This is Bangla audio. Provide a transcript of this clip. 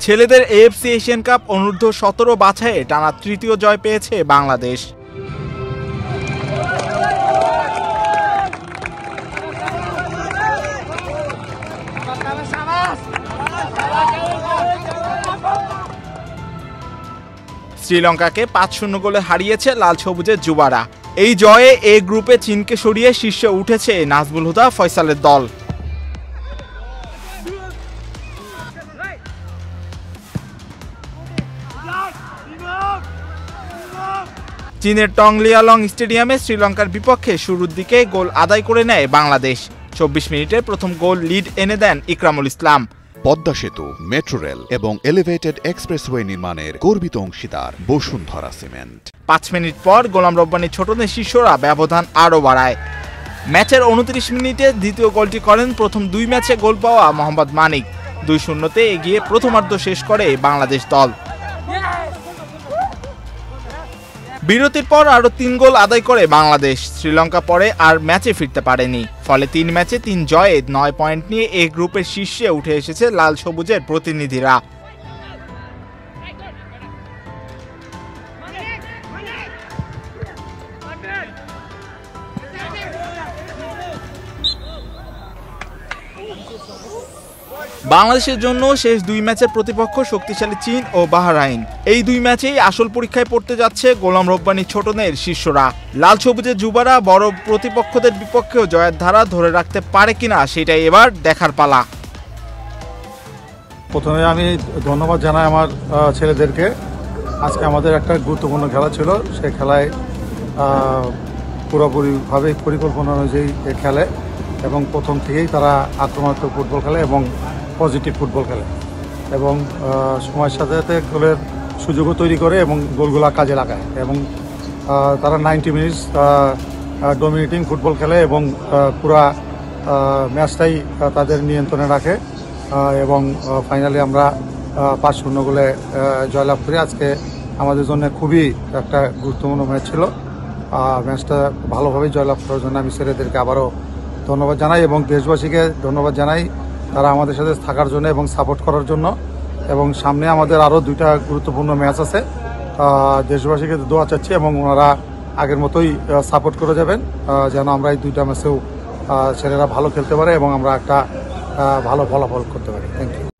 ছেলেদের এএফসি এশিয়ান কাপ অনূর্ধ্ব 17 বাছাইয়ে টানা তৃতীয় জয় পেয়েছে বাংলাদেশ। শ্রীলঙ্কাকে 5-0 গোলে হারিয়েছে লাল সবুজের যুবারা। এই জয়ে এ গ্রুপে চীনকে সরিয়ে শীর্ষে উঠেছে নাজমুল হুদা ফয়সালের দল। চীনের টংলিয়ালং স্টেডিয়ামে শ্রীলঙ্কার বিপক্ষে শুরুর দিকে গোল আদায় করে নেয় বাংলাদেশ। 24 মিনিটে প্রথম গোল লিড এনে দেন ইকরামুল ইসলাম। পদ্মা সেতু, মেট্রো রেল এবং এলিভেটেড এক্সপ্রেসওয়ে নির্মাণের গর্বিত অংশীদার বসুন্ধরা সিমেন্ট। 5 মিনিট পর গোলাম রব্বানীর ছোটদের শিষ্যরা ব্যবধান আরও বাড়ায়। ম্যাচের 29 মিনিটে দ্বিতীয় গোলটি করেন প্রথম 2 ম্যাচে গোল পাওয়া মোহাম্মদ মানিক। 2-0 এগিয়ে প্রথমার্ধ শেষ করে বাংলাদেশ দল। বিরতির পর আরও 3 গোল আদায় করে বাংলাদেশ। শ্রীলঙ্কা পরে আর ম্যাচে ফিরতে পারেনি। ফলে 3 ম্যাচে 3 জয়ে 9 পয়েন্ট নিয়ে এ গ্রুপের শীর্ষে উঠে এসেছে লাল সবুজের প্রতিনিধিরা। বাংলাদেশের জন্য শেষ 2 ম্যাচের প্রতিপক্ষ শক্তিশালী চীন ও বাহরাইন। এই 2 ম্যাচেই আসল পরীক্ষায় পড়তে যাচ্ছে গোলাম রব্বানী ছোটনের শিষ্যরা। লাল সবুজের যুবারা বড় প্রতিপক্ষদের বিপক্ষেও জয়ের ধারা ধরে রাখতে পারে কিনা সেটাই এবার দেখার পালা। প্রথমে আমি ধন্যবাদ জানাই আমার ছেলেদেরকে। আজকে আমাদের একটা গুরুত্বপূর্ণ খেলা ছিল। সেই খেলায় পুরোপুরিভাবে পরিকল্পনা অনুযায়ী খেলে এবং প্রথম থেকেই তারা আক্রমণাত্মক ফুটবল খেলে এবং পজিটিভ ফুটবল খেলে এবং সময়ের সাথে সাথে গোলের সুযোগও তৈরি করে এবং গোলগুলা কাজে লাগায় এবং তারা 90 মিনিটস ডমিনেটিং ফুটবল খেলে এবং পুরা ম্যাচটাই তাদের নিয়ন্ত্রণে রাখে এবং ফাইনালি আমরা 5-0 গোলে জয়লাভ করি। আজকে আমাদের জন্য খুবই একটা গুরুত্বপূর্ণ ম্যাচ ছিল। ম্যাচটা ভালোভাবেই জয়লাভ করার জন্য আমি ছেলেদেরকে আবারও ধন্যবাদ জানাই এবং দেশবাসীকে ধন্যবাদ জানাই তারা আমাদের সাথে থাকার জন্য এবং সাপোর্ট করার জন্য। এবং সামনে আমাদের আরও 2টা গুরুত্বপূর্ণ ম্যাচ আছে। দেশবাসীকে দোয়া চাচ্ছি এবং ওনারা আগের মতোই সাপোর্ট করে যাবেন যেন আমরা এই 2টা ম্যাচেও ছেলেরা ভালো খেলতে পারে এবং আমরা একটা ভালো ফলাফল করতে পারি। Thank you.